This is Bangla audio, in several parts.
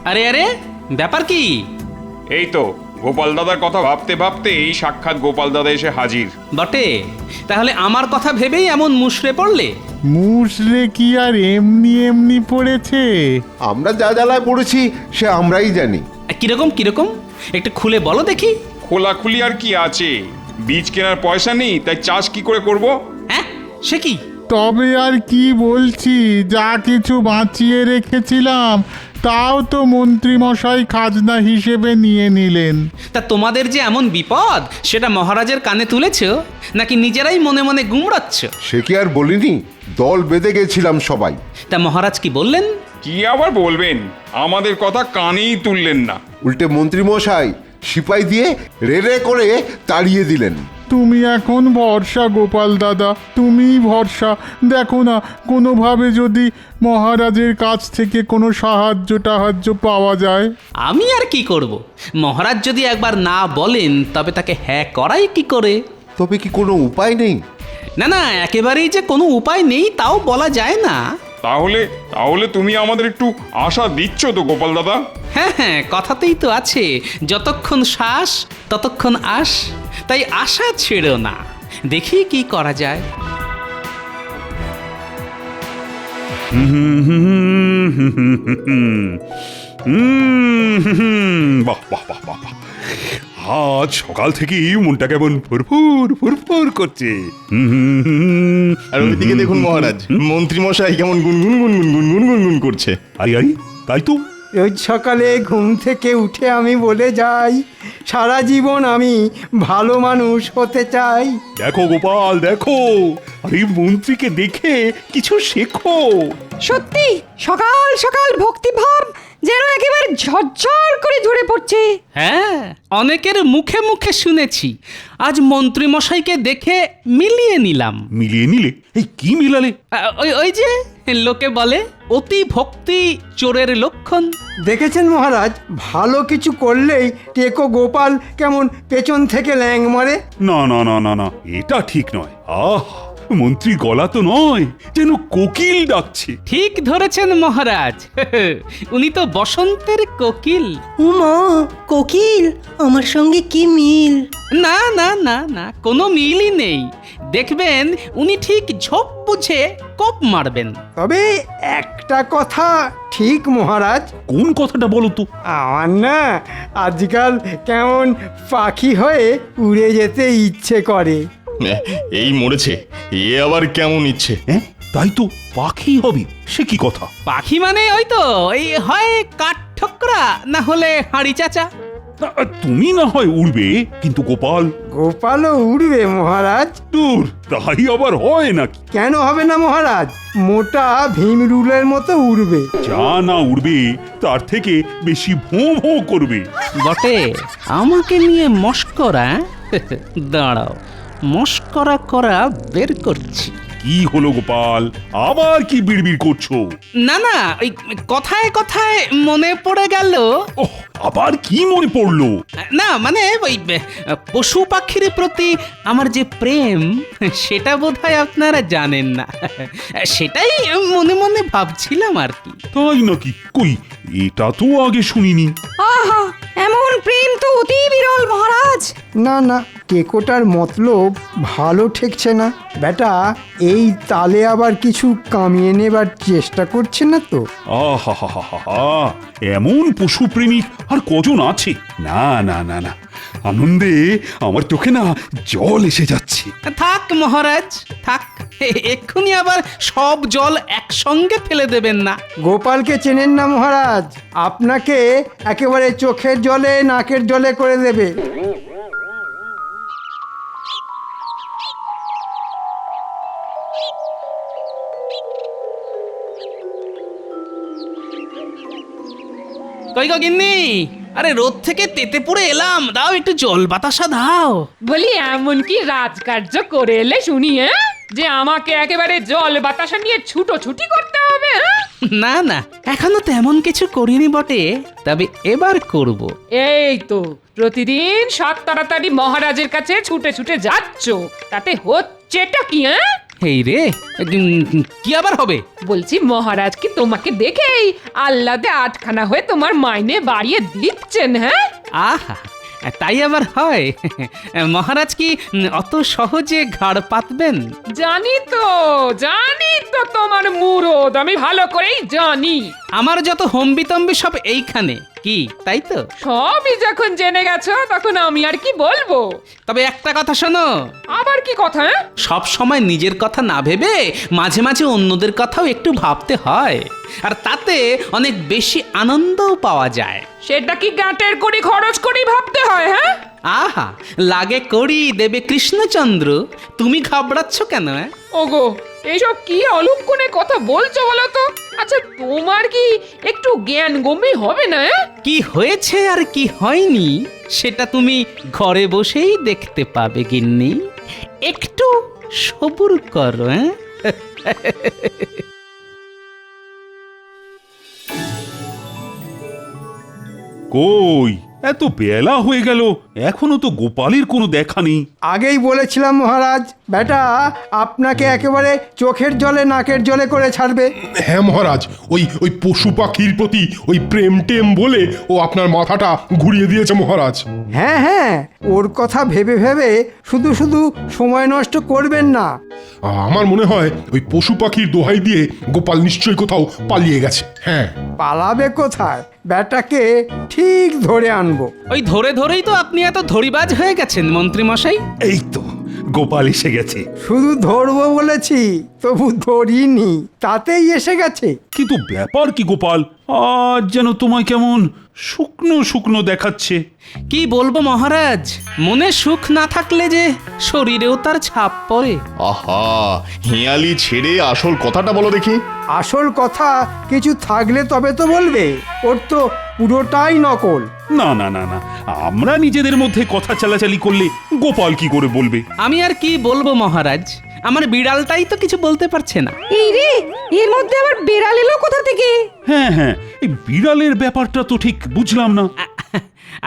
আরে আরে, ব্যাপার কি? এই তো গোপাল দাদার কথা ভাবতে ভাবতে এই সাক্ষাৎ গোপাল দাদা এসে হাজির। বটে, তাহলে আমার কথা ভেবেই এমন মুষড়ে পড়লে? মুষড়ে কি আর এমনি এমনি পড়েছে? আমরা যা জ্বালায় পড়েছি সে আমরাই জানি। কিরকম কিরকম একটু খুলে বলো দেখি। খোলাখুলি আর কি আছে, বীজ কেনার পয়সা নেই, তাই চাষ কি করে করব? হ্যাঁ, সে কি? তবে আর কি বলছি, যা কিছু বাঁচিয়ে রেখেছিলাম তাও তো মন্ত্রীমশাই খাজনা হিসেবে নিয়ে নিলেন। তা তোমাদের যে এমন বিপদ সেটা মহারাজের কানে তুলেছ, নাকি নিজেরাই মনে মনে গুমড়াচ্ছ? সে কি আর বলিনি, দল বেঁধে গেছিলাম সবাই। তা মহারাজ কি বললেন? কি আবার বলবেন, আমাদের কথা কানেই তুললেন না। উল্টে মন্ত্রীমশাই সিপাই দিয়ে রেড়ে করে তাড়িয়ে দিলেন। তুমি এখন ভরসা গোপাল দাদা, তুমিই ভরসা। দেখো না, কোনোভাবে যদি মহারাজের কাছ থেকে কোনো সাহায্য পাওয়া যায়। আমি আর কি করব? মহারাজ যদি একবার না বলেন তবে তাকে হ্যাঁ করাই কি করে? তবে কি কোনো উপায় নেই? না না, একেবারেই যে কোনো উপায় নেই তাও বলা যায় না। তাহলে তাহলে তুমি আমাদের একটু আশা দিচ্ছ তো গোপাল দাদা? হ্যাঁ হ্যাঁ, কথাতেই তো আছে, যতক্ষণ শ্বাস ততক্ষণ আশ। তাই আশা ছেড়ো না, দেখি কি করা যায়। বাহ বাহ বাহ বাহ বাহ। আজ সকাল থেকেই মনটা কেমন ফুরফুর ফুরফুর করছে। আর ওইদিকে দেখুন মহারাজ, মন্ত্রী মশাই কেমন গুনগুন গুনগুন গুনগুন গুনগুন করছে। আরে আরে, তাই তো। রোজ সকালে ঘুম থেকে উঠে আমি বলে যাই, সারা জীবন আমি ভালো মানুষ হতে চাই। দেখো গোপাল দেখো, আরে মন্ত্রীকে দেখে কিছু শেখো। সত্যি সকাল সকাল ভক্তিভাব যেন একেবারে ঝরঝর করে ঝরে পড়ছে। হ্যাঁ, অনেকের মুখে মুখে শুনেছি, আজ মন্ত্রী মশাইকে দেখে মিলিয়ে নিলাম। মিলিয়ে নিলে? এই কি মিলালে? ওই ওই যে লোকে বলে অতি ভক্তি চোরের লক্ষণ। দেখেছেন মহারাজ, ভালো কিছু করলেই টেকো গোপাল কেমন পেছন থেকে ল্যাং মারে। না না না না না, এটা ঠিক নয়। আহ, মন্ত্রী গলা তো নয়, যেন কোকিল ডাকছে। ঠিক ধরেছেন মহারাজ, উনি তো বসন্তের কোকিল। উমা, কোকিল আমার সঙ্গে কি মিল? না না না না, কোনো মিলই নেই। দেখবেন উনি ঠিক ঝোপ বুঝে কোপ মারবেন। তবে একটা কথা ঠিক মহারাজ। কোন কথাটা বলো তো? আমার না আজকাল কেমন পাখি হয়ে উড়ে যেতে ইচ্ছে করে। এই মরেছে, এ আবার কেমন ইচ্ছে? হ্যাঁ, তাই তো, পাখি হবে সে কি কথা? পাখি মানে ওই তো, এই হয় কাঠ ঠোকরা, না হলে হাঁড়ি চাচা। তুমি না হয় উড়বে, কিন্তু গোপাল? গোপালও উড়বে মহারাজ। দূর, তাই আবার হয় নাকি? কেন হবে না মহারাজ, মোটা ভীমরুলের মতো উড়বে। যা না উড়বে তার থেকে বেশি ভোঁ ভোঁ করবে। বটে, আমাকে নিয়ে মস্করা? দাঁড়াও, মস্করা করা বের করছি। কি হলো গোপাল, আবার কি বিড়বিড় করছো? না না, ওই কথায় কথায় মনে পড়ে গেল। ওহ, আবার কি মনে পড়লো? না মানে ওই পশু পাখির প্রতি আমার যে প্রেম, সেটা বোধহয় আপনারা জানেন না। সেটাই মনে মনে ভাবছিলাম আর কি। তাই নাকি? কই, এটা তো আগে শুনিনি। আহা, এমন প্রেম তো অতি বিরল মহারাজ। না না, টেকোটার মতলব ভালো ঠেকছে না। বেটা এই তালে আবার কিছু কামিয়ে নেবার চেষ্টা করছে না তো? আহা হা হা হা, এমন পশু প্রেমিক আর কজন আছে? না না না না, আনন্দে আমার চোখে না জল এসে যাচ্ছে। থাক মহারাজ থাক, এক্ষুনি আবার সব জল একসঙ্গে ফেলে দেবেন না। গোপালকে চেনেন না মহারাজ, আপনাকে একেবারে চোখের জলে নাকের জলে করে দেবে। কই গো গিন্নি, আরে রোদ থেকে তেতে পড়ে এলাম, দাও একটু জল বাতাসা দাও। বলি এমন কি রাজকার্য করে এলে শুনি, যে আমাকে একেবারে জল বাতাসা নিয়ে ছুটোছুটি করতে হবে? না না, এখনো তেমন কিছু করিনি বটে, তবে এবার করব। এই তো প্রতিদিন সাত তাড়াতাড়ি মহারাজের কাছে ছুটে ছুটে যাচ্ছ, তাতে হচ্ছেটা কি? এই রে, কি আবার হবে? বলছি মহারাজ কি তোমাকে দেখেই আহ্লাদে আটখানা হয়ে তোমার মাইনে বাড়িয়ে দিচ্ছেন? হ্যাঁ, আহা, তাই আবার হয়? মহারাজ কি অত সহজে ঘাড় পাতবেন? জানি তো তোমার মুরদ আমি ভালো করেই জানি। আমার যত হম্বিতম্বি সব এইখানে, কি তাই তো? সবই যখন জেনে গেছো তখন আমি আর কি বলবো। তবে একটা কথা শোনো, আবার কি কথা? সব সময় নিজের কথা না ভেবে মাঝে মাঝে অন্যদের কথাও একটু ভাবতে হয়, আর তাতে অনেক বেশি আনন্দও পাওয়া যায়। সেটা কি গাঁটের কড়ি খরচ করি ভাবতে হয়? হ্যাঁ, আহা, লাগে করি দেবে কৃষ্ণচন্দ্র, তুমি ঘাবড়াচ্ছ কেন? ওগো এইসব কি অলক্ষণে কথা বলছো বলো তো? আচ্ছা তোমার কি একটু জ্ঞান গম্যি হবে না? কি হয়েছে আর কি হয়নি সেটা তুমি ঘরে বসেই দেখতে পাবে গিন্নি, একটু সবুর করো। কই, এত বেলা হয়ে গেল, এখনো তো গোপালের কোনো দেখা নেই। আগেই বলেছিলাম মহারাজ, বেটা আপনাকে একেবারে চোখের জলে নাকের জলে করে ছাড়বে। হ্যাঁ মহারাজ, ওই পশু পাখির প্রতি ওই প্রেম টেম বলে ও আপনার মাথাটা ঘুরিয়ে দিয়েছে মহারাজ। হ্যাঁ হ্যাঁ, ওর কথা ভেবে ভেবে শুধু শুধু সময় নষ্ট করবেন না। আমার মনে হয় ওই পশু পাখির দোহাই দিয়ে গোপাল নিশ্চয়ই কোথাও পালিয়ে গেছে। হ্যাঁ, পালাবে কোথায়? বেটাকে ঠিক ধরে আনবো। ওই ধরে ধরেই তো আপনি এত ধরিবাজ হয়ে গেছেন মন্ত্রী মশাই। এই তো গোপাল এসে গেছে। শুধু ধরবো বলেছি, তবু ধরিনি, তাতেই এসে গেছে। কিন্তু ব্যাপার কি গোপাল, আজ যেন তোমায় কেমন শুকনো শুকনো দেখাচ্ছে। কি বলবো মহারাজ, মনে সুখ না থাকলে যে শরীরেও তার ছাপ পড়ে। আহা, হিয়ালি ছেড়ে আসল কথাটা বলো দেখি। আসল কথা কিছু থাকলে তবে তো বলবে, ওর তো পুরোটাই নকল। না না না না, আমরা নিজেদের মধ্যে কথা চালাচালি করলে গোপাল কি করে বলবে? আমি আর কি বলবো মহারাজ, আমার বিড়ালটাই তো কিছু বলতে পারছে না। এই রে, এর মধ্যে আবার বিড়াল এলো কোথা থেকে? হ্যাঁ হ্যাঁ, এই বিড়ালের ব্যাপারটা তো ঠিক বুঝলাম না।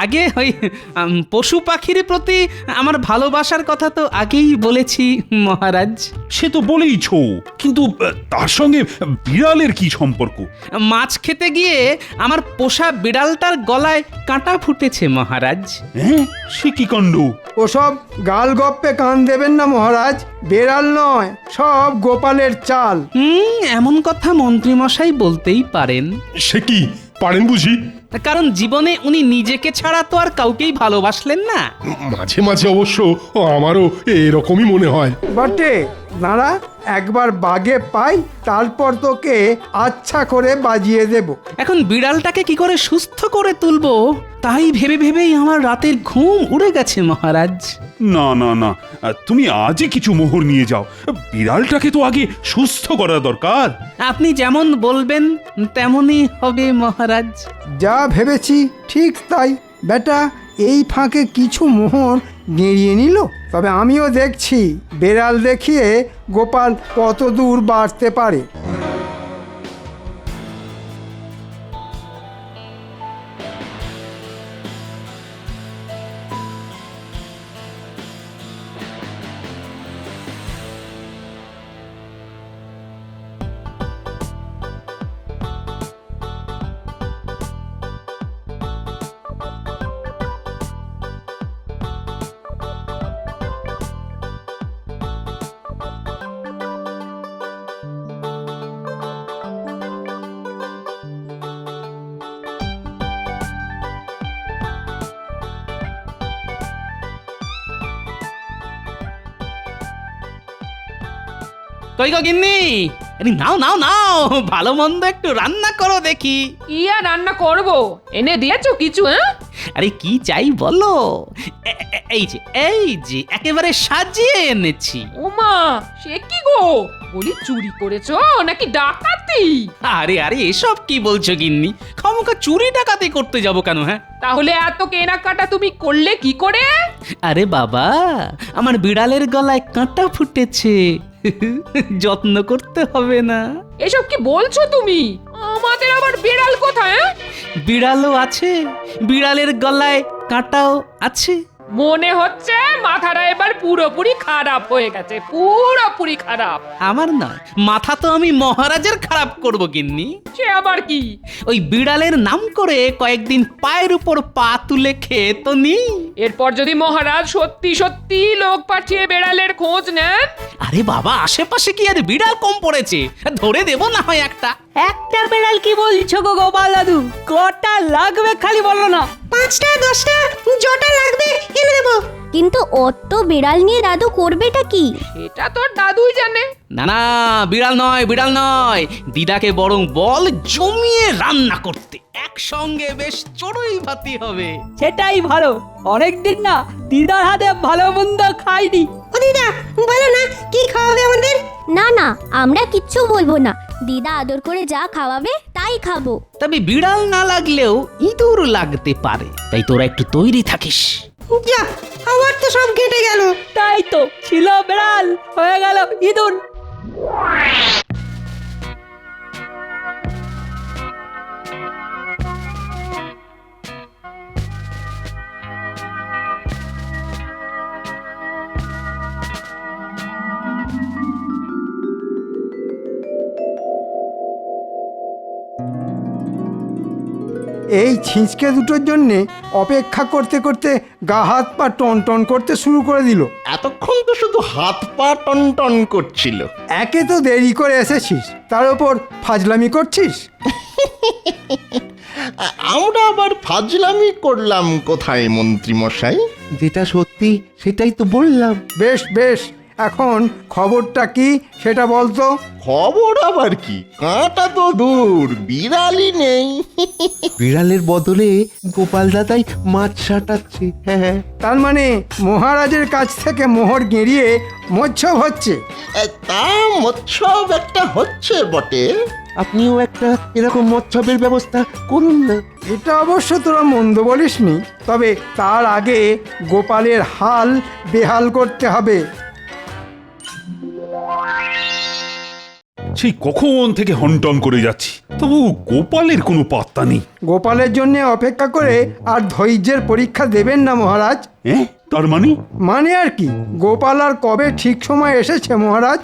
আগে ওই পশু পাখির প্রতি আমার ভালোবাসার কথা তো আগেই বলেছি মহারাজ। সে তো বলেইছ, কিন্তু তার সঙ্গে বিড়ালের কি সম্পর্ক? মাছ খেতে গিয়ে আমার পোষা বিড়ালটার গলায় কাঁটা ফুটেছে মহারাজ। হ্যাঁ, সে কি কাণ্ড! ওসব গাল গপ্পে কান দেবেন না মহারাজ, বেড়াল নয়, সব গোপালের চাল। এমন কথা মন্ত্রী মশাই বলতেই পারেন। সে কি পারেন বুঝি? কারণ জীবনে উনি নিজেকে ছাড়া তো আর কাউকেই ভালোবাসলেন না। মাঝে মাঝে অবশ্য আমারও এরকমই মনে হয়। বটে, দাঁড়া, একবার বাগে পাই, তারপর তোকে আচ্ছা করে বাজিয়ে দেব। এখন বিড়ালটাকে কি করে সুস্থ করে তুলবো তাই ভেবে ভেবেই আমার রাতের ঘুম উড়ে গেছে মহারাজ। না না না, তুমি আজই কিছু মোহর নিয়ে যাও, বিড়ালটাকে তো আগে সুস্থ করা দরকার। আপনি যেমন বলবেন তেমনই হবে মহারাজ। যা ভেবেছি ঠিক তাই। বেটা এই ফাঁকে কিছু মোহর গেঁড়িয়ে নিল, তবে আমিও দেখছি বেড়াল দেখিয়ে গোপাল কত দূর বাড়তে পারে। কই গো গিন্নি, নাও নাও নাও, ভালো মন্দ একটু রান্না করো দেখি। কি আর রান্না করব? এনে দিয়েছো কিছু? হ্যাঁ, আরে কি চাই বলো, এই যে একেবারে সাজিয়ে এনেছি। ওমা, সে কি গো? বলি চুরি করেছো নাকি ডাকাতি? আরে আরে এসব কি বলছো গিন্নি, খামোখা চুরি ডাকাতি করতে যাব কেন? হ্যাঁ, তাহলে এত কেনাকাটা তুমি করলে কি করে? আরে বাবা, আমার বিড়ালের গলায় কাঁটা ফুটেছে, যত্ন করতে হবে না? এসব কি বলছো তুমি? আমাদের আবার বিড়াল কোথায়? বিড়ালও আছে, বিড়ালের গলায় কাঁটাও আছে। মনে হচ্ছে মাথাটা এবার পুরোপুরি খারাপ হয়ে গেছে, পুরোপুরি খারাপ। আমার নয়, মাথা তো আমি মহারাজের খারাপ করব গিন্নি। সে আবার কি? ওই বিড়ালের নাম করে কয়েকদিন পায়ের উপর পা তুলে খেয়ে তো নি। এরপর যদি মহারাজ সত্যি সত্যি লোক পাঠিয়ে বেড়ালের খোঁজ নেন, আরে বাবা, আশেপাশে কি আর বিড়াল কম পড়েছে? ধরে দেব না হয় একটা। একটা বেড়াল কি বলছো গো গোপাল দাদু? কটা লাগবে খালি বলো না। 5টা 10টা জটা লাগবে এনে দেবো। কিন্তু অত বিড়াল নিয়ে দাদু করবেটা কি? এটা তোর দাদুই জানে। না না, বিড়াল নয়, বিড়াল নয়। দিদাকে বরং বল জমিয়ে রান্না করতে, একসঙ্গে বেশ চড়ুই ভাতি হবে। সেটাই ভালো, অনেকদিন না দিদার হাতে ভালো মন্দ খাইনি। ও দিদা, বলো না কি খাওয়াবে আমাদের? না না, আমরা কিচ্ছু বলবো না। দিদা আদর করে যা খাওয়াবে তাই খাবো। তবে বিড়াল না লাগলেও ইঁদুর লাগতে পারে, তাই তোরা একটু তৈরি থাকিস। যা, আমার তো সব কেটে গেল। তাই তো, ছিল বেড়াল হয়ে গেল ইঁদুর। এই ছিঁচকে দুটোর জন্যে অপেক্ষা করতে করতে গা হাত পা টন টন করতে শুরু করে দিল। এতক্ষণ তো শুধু হাত পা টন টন করছিল। একে তো দেরি করে এসেছিস, তার উপর ফাজলামি করছিস। আমরা আবার ফাজলামি করলাম কোথায় মন্ত্রী মশাই? যেটা সত্যি সেটাই তো বললাম। বেশ বেশ, এখন খবরটা কি সেটা বলতো। খবর আবার কি, কাঁটা তো দূর, বিড়ালই নেই। বিড়ালের বদলে গোপাল দাদাই মাছ সাটাচ্ছে। হ্যাঁ, তার মানে মহারাজের কাছ থেকে মোহর গেঁড়িয়ে মৎস্যব হচ্ছে। তা মৎসব একটা হচ্ছে বটে। আপনিও একটা এরকম মৎসবের ব্যবস্থা করুন না। এটা অবশ্য তোরা মন্দ বলিসনি, তবে তার আগে গোপালের হাল বেহাল করতে হবে। সেই কখন থেকে হনটন করে যাচ্ছি, তবু গোপালের কোনো পাত্তা নেই। গোপালের জন্য অপেক্ষা করে আর ধৈর্যের পরীক্ষা দেবেন না মহারাজ। তার মানে? মানে আর কি, গোপাল আর কবে ঠিক সময় এসেছে মহারাজ?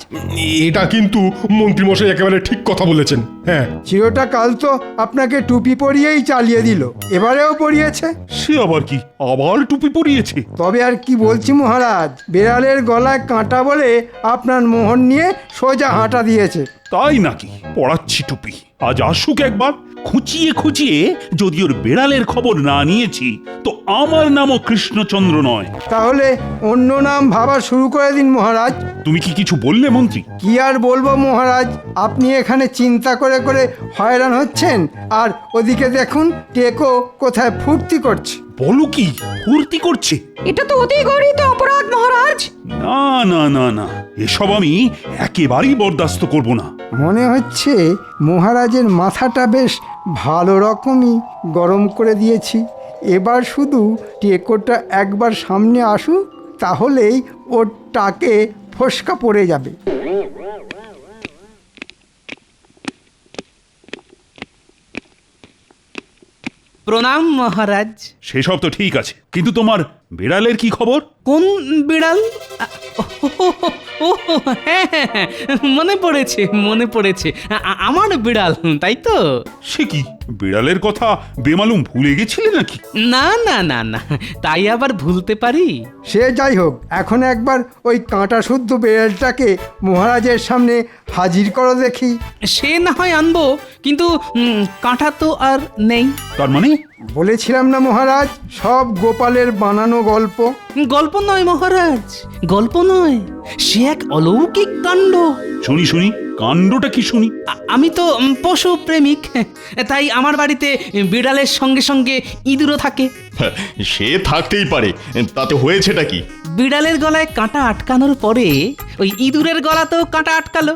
এটা কিন্তু মন্ত্রীমশাই একেবারে ঠিক কথা বলেছেন। হ্যাঁ, চিরটা কাল তো আপনাকে টুপি পরিয়েই চালিয়ে দিল, এবারেও পরিয়েছে। সে আবার কি, আবার টুপি পরিয়েছে? তবে আর কি বলছি মহারাজ, বেড়ালের গলায় কাঁটা বলে আপনার মোহর নিয়ে সোজা হাঁটা দিয়েছে। তাই নাকি? পড়াচ্ছি টুপি, আজ আসুক একবার। খুঁচিয়ে খুঁচিয়ে যদি ওর বেড়ালের খবর না নিয়েছি, তো আমার নামও কৃষ্ণচন্দ্র নয়। তাহলে অন্য নাম ভাবা শুরু করে দিন মহারাজ। তুমি কি কিছু বললে মন্ত্রী? কি আর বলবো মহারাজ, আপনি এখানে চিন্তা করে করে হয়রান হচ্ছেন, আর ওদিকে দেখুন টেকো কোথায় ফুর্তি করছে। বলো কি, ফুর্তি করছে? এটা তো অতি গরিত অপরাধ মহারাজ। না না না না, এসব আমি একেবারেই বরদাস্ত করব না। মনে হচ্ছে মহারাজের মাথাটা বেশ ভালো রকমই গরম করে দিয়েছি। এবার শুধু টেকোটা একবার সামনে আসুক, তাহলেই ওর টাকে ফসকা পড়ে যাবে। প্রণাম মহারাজ। সেসব তো ঠিক আছে, কিন্তু তোমার বিড়ালের কি খবর? কোন বিড়াল? ও হ্যাঁ হ্যাঁ হ্যাঁ, মনে পড়েছে মনে পড়েছে, আমার বিড়াল, তাই তো? সে কি, বিড়ালের কথা বেমালুম ভুলে গেছিলে নাকি? না না না না, তাই আবার ভুলতে পারি? সে যাই হোক, এখন একবার ওই কাঁটা শুদ্ধ বেড়ালটাকে মহারাজের সামনে হাজির করো দেখি। সে না হয় আনবো, কিন্তু কাঁটা তো আর নেই। তার মানে? বলেছিলাম না মহারাজ, সব গোপালের বানানো গল্প। গল্প নয় মহারাজ, গল্প নয়, সে এক অলৌকিক কাণ্ড। শুনি শুনি, কাণ্ডটা কি শুনি? আমি তো পশু প্রেমিক, তাই আমার বাড়িতে বিড়ালের সঙ্গে সঙ্গে ইঁদুরও থাকে। সে থাকতেই পারে, তাতে হয়েছেটা কি? বিড়ালের গলায় কাঁটা আটকানোর পরে ওই ইঁদুরের গলাতেও কাঁটা আটকালো।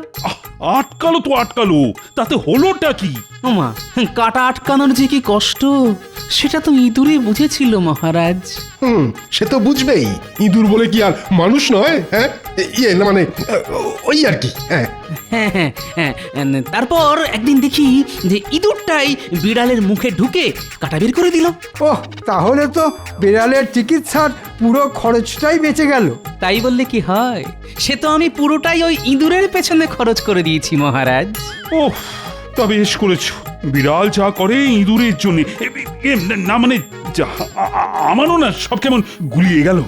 আটকালো তো আটকালো, তাতে হলোটা কি? ওমা, কাঁটা আটকানোর যে কি কষ্ট, সেটা তো ইঁদুরই বুঝেছিল মহারাজ। সে তো বুঝবেই, ইঁদুর বলে কি আর মানুষ নয়? হ্যাঁ, ইয়ে না মানে ওই আর কি। হ্যাঁ, হ্যাঁ হ্যাঁ হ্যাঁ, তারপর একদিন দেখি যে ইঁদুরটাই বিড়ালের মুখে ঢুকে কাটা বের করে দিল। ওহ, তাহলে তো বিড়ালের চিকিৎসার পুরো খরচটাই বেঁচে গেল। তাই বললে কি হয়, সে তো আমি পুরোটাই ওই ইঁদুরের পেছনে খরচ করে দিয়েছি মহারাজ। ওহ, তা বেশ করেছ। বিড়াল যা করে ইঁদুরের জন্য, না মানে আমারও না সব কেমন গুলিয়ে গেল।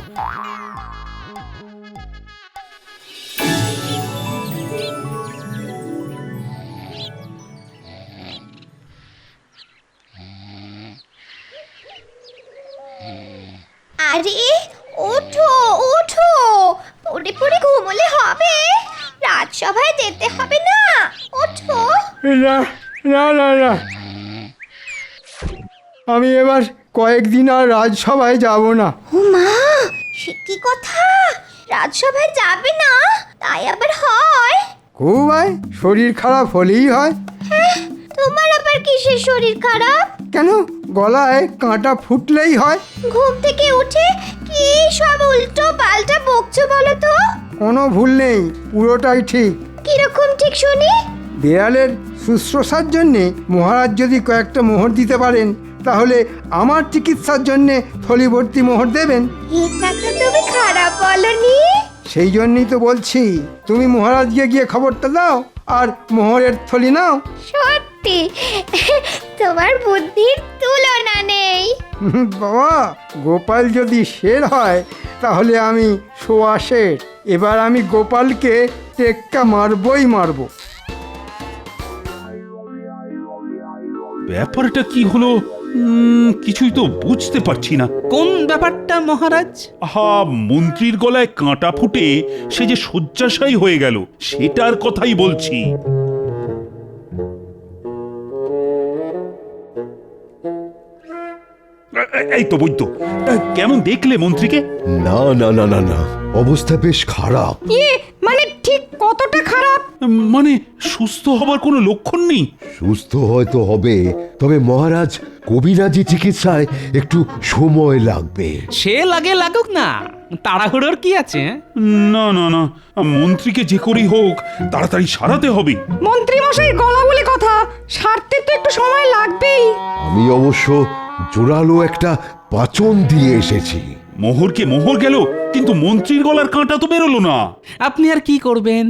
আরে ওঠো ওঠো, পড়ে পড়ে ঘুমোলে হবে, রাজসভায় যেতে হবে না, ওঠো। না না না না, আমি এবার কয়েকদিন আর রাজসভায় যাব না। ও মা, সে কি কথা, রাজসভায় যাবে না? তাই আবার হয়? খুব হয়, শরীর খারাপ হলেই হয়। হ্যাঁ, তোমার আবার কিসের শরীর খারাপ? কেন, গলায় কাঁটা ফুটলেই হয়। ঘুম থেকে উঠে কি সব উল্টো পাল্টা বকছো বলো তো? কোনো ভুল নেই, পুরোটাই ঠিক। কিরকম ঠিক শুনি? বিড়ালের শুশ্রূষার জন্যে মহারাজ যদি কয়েকটা মোহর দিতে পারেন, তাহলে আমার চিকিৎসার জন্যে থলি ভর্তি মোহর দেবেন। এটা তো তুমি খারাপ বলনি। সেই জন্যই তো বলছি, তুমি মহারাজকে গিয়ে খবরটা দাও আর মোহরের থলি নাও। সত্যি তোমার বুদ্ধির তুলনা নেই। বাবা, গোপাল যদি শের হয় তাহলে আমি সোয়া শের। এবার আমি গোপালকে টেক্কা মারবই মারবো। ব্যাপারটা কি হলো কিছুই তো বুঝতে পারছি না। কোন ব্যাপারটা মহারাজ? আহা, মন্ত্রীর গলায় কাঁটা ফুটে সে যে শয্যাশায়ী হয়ে গেল, সেটার কথাই বলছি। এই তো বৈদ্য, কেমন দেখলে মন্ত্রীকে? না না না না না, অবস্থা বেশ খারাপ। মানে ঠিক কতটা খারাপ? মানে সুস্থ হবার কোনো লক্ষণ নেই? সুস্থ হয়তো হবে, তবে মহারাজ কবিরাজি চিকিৎসায় একটু সময় লাগবে। সে লাগে লাগুক না, তাড়াহুড়োর কি আছে? না না না, মন্ত্রীকে যে করেই হোক তাড়াতাড়ি সারাতে হবে। মন্ত্রী মশাই গলা বলে কথা, সারতে তো একটু সময় লাগবেই। আমি অবশ্য জোরালো একটা পাচন দিয়ে এসেছি। মোহরকে মোহর গেল, কিন্তু মন্ত্রীর গলার কাঁটা তো বেরোলো না। আপনি আর কি করবেন,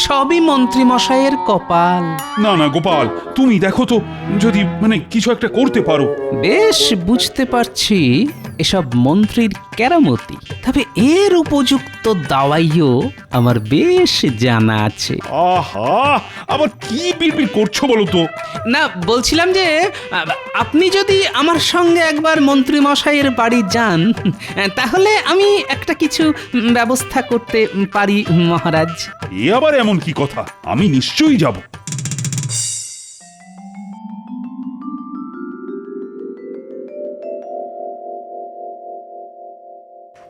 সবই মন্ত্রী মশাইয়ের কপাল। না না গোপাল, তুমি দেখো তো, যদি মানে কিছু একটা করতে পারো। বেশ বুঝতে পারছি এসব মন্ত্রীর কেরামতি, তবে এর উপযুক্ত দাওয়াইও আমার বেশ জানা আছে। আহা, আবার কি বিড়বিড় করছো বলো তো? না, বলছিলাম যে আপনি যদি আমার সঙ্গে একবার মন্ত্রী মশাইয়ের বাড়ি যান, তাহলে আমি একটা কিছু ব্যবস্থা করতে পারি মহারাজ। এ আবার এমন কি কথা, আমি নিশ্চয়ই যাব।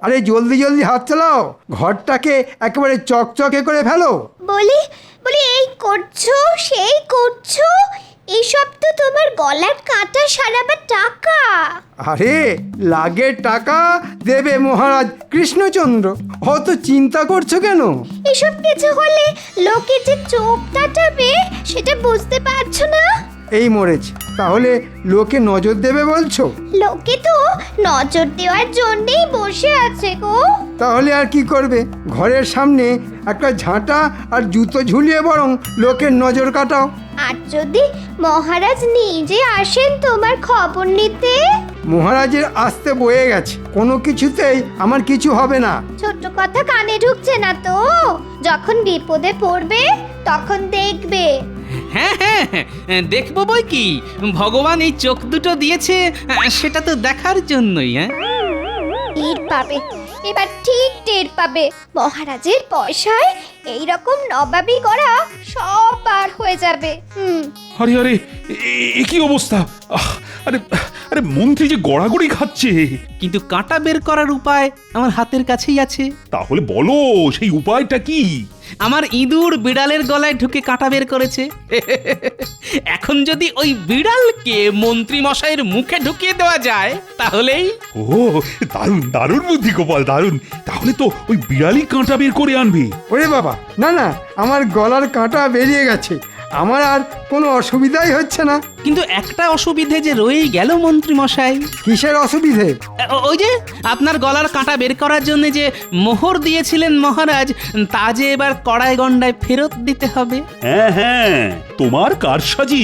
আরে জলদি জলদি হাত চালাও, ঘরটাকে একেবারে চকচকে করে ফেলো। বলি বলি, এই করছো সেই করছো, এসব তো তোমার গলার কাঁটা সারাবার টাকা। আরে লাগে টাকা দেবে মহারাজ কৃষ্ণচন্দ্র, অত চিন্তা করছো কেন? এসব কিছু হলে লোকে যে চোখ কাটাবে সেটা বুঝতে পারছো না? এই মরেছে, তাহলে লোকে নজর দেবে বলছো? লোকে তো নজর দেওয়ার জন্যই বসে আছে গো। তাহলে আর কি করবে, ঘরের সামনে একটা ঝাঁটা আর জুতো ঝুলিয়ে বরং লোকের নজর কাটাও। আর যদি মহারাজ নিজে আসেন তোমার খবর নিতে? মহারাজের আসতে বয়ে গেছে, কোনো কিছুতেই আমার কিছু হবে না। ছোট কথা কানে ঢুকছে না তো? যখন বিপদে পড়বে তখন দেখবে। হ্যাঁ হ্যাঁ হ্যাঁ, দেখবো বই কি, ভগবান এই চোখ দুটো দিয়েছে সেটা তো দেখার জন্যই। হ্যাঁ, টের পাবে, এবার ঠিক টের পাবে। মহারাজের পয়সায় এইরকম নবাবি করা সব পার হয়ে যাবে। আরে আরে, এ কি অবস্থা? আরে আরে, মন্ত্রী যে গড়াগড়ি খাচ্ছে। কিন্তু কাঁটা বের করার উপায় আমার হাতের কাছেই আছে। তাহলে বলো, সেই উপায়টা কি? আমার ইঁদুর বিড়ালের গলায় ঢুকে কাঁটা বের করেছে। এখন যদি ওই বিড়ালকে মন্ত্রী মশাইয়ের মুখে ঢুকিয়ে দেওয়া যায় তাহলেই। ও দারুণ দারুণ বুদ্ধি গোপাল, দারুণ। তাহলে তো ওই বিড়ালই কাঁটা বের করে আনবে। ওরে বাবা, না না, আমার গলার কাঁটা বেরিয়ে গেছে, আমার আর কোনো অসুবিধাই হচ্ছে না। কিন্তু একটা অসুবিধে যে রয়েই গেল মন্ত্রী মশাই। কিসের অসুবিধে? ওই যে আপনার গলার কাঁটা বের করার জন্য যে মোহর দিয়েছিলেন মহারাজ, তা যে এবার কড়াই গন্ডায় ফেরত দিতে হবে। হ্যাঁ হ্যাঁ, তোমার কারসাজি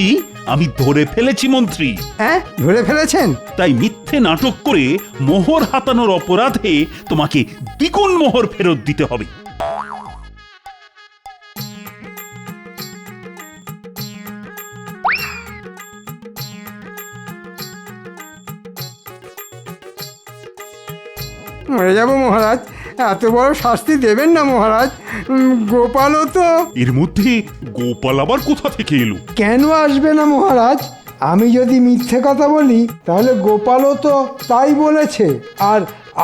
আমি ধরে ফেলেছি মন্ত্রী। হ্যাঁ, ধরে ফেলেছেন? তাই মিথ্যে নাটক করে মোহর হাতানোর অপরাধে তোমাকে দ্বিগুণ মোহর ফেরত দিতে হবে। মরে যাব মহারাজ, এত বড় শাস্তি দেবেন না মহারাজ। গোপালও তো। এর মধ্যে গোপাল আবার কোথা থেকে এলো? কেন আসবে না মহারাজ? আমি যদি মিথ্যে কথা বলি তাহলে গোপালও তো তাই বলেছে, আর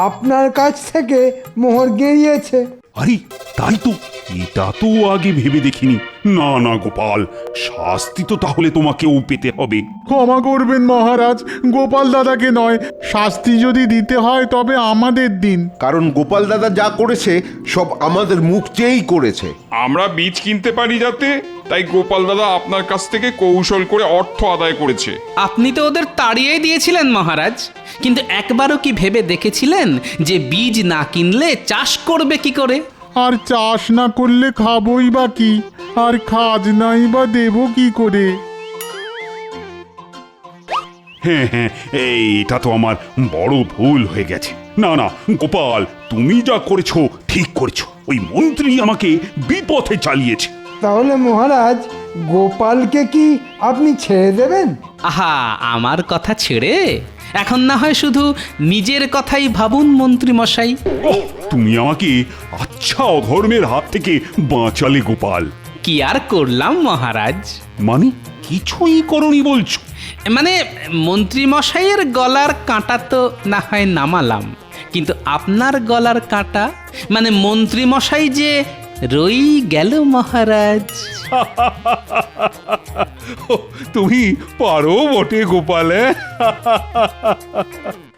আপনার কাছ থেকে মোহর গেড়িয়েছে। আরে তাই তো, এটা তো আগে ভেবে দেখিনি। না না গোপাল, শাস্তি তো তাহলে তোমাকেও পেতে হবে। ক্ষমা করবেন মহারাজ, গোপাল দাদাকে নয়, শাস্তি যদি দিতে হয় তবে আমাদের দিন। কারণ গোপাল দাদা যা করেছে সব আমাদের মুখ চেয়েই করেছে। আমরা বীজ কিনতে পারি যাতে, তাই গোপাল দাদা আপনার কাছ থেকে কৌশল করে অর্থ আদায় করেছে। আপনি তো ওদের তাড়িয়েই দিয়েছিলেন মহারাজ, কিন্তু একবারও কি ভেবে দেখেছিলেন যে বীজ না কিনলে চাষ করবে কি করে? আর চাষ না করলে খাবই বা কি, আর খাজনাই বা দেবো কি করে? হ্যাঁ হ্যাঁ, এইটা তো আমার বড় ভুল হয়ে গেছে। না না গোপাল, তুমি যা করেছো ঠিক করেছো। ওই মন্ত্রী আমাকে বিপথে চালিয়েছে। তাহলে মহারাজ, গোপালকে কি আপনি ছেড়ে দেবেন? আহা, আমার কথা ছেড়ে এখন না হয় শুধু নিজের কথাই ভাবুন মন্ত্রী মশাই। ওহ, তুমি আমাকে আচ্ছা অধর্মের হাত থেকে বাঁচালে গোপাল। কি আর করলাম মহারাজ? মানে কিছুই করনি বলছো? মানে মন্ত্রী মশাইয়ের গলার কাঁটা তো না হয় নামালাম, কিন্তু আপনার গলার কাঁটা মানে মন্ত্রী মশাই যে রই গেল মহারাজ। তুমি পারো বটে গোপাল।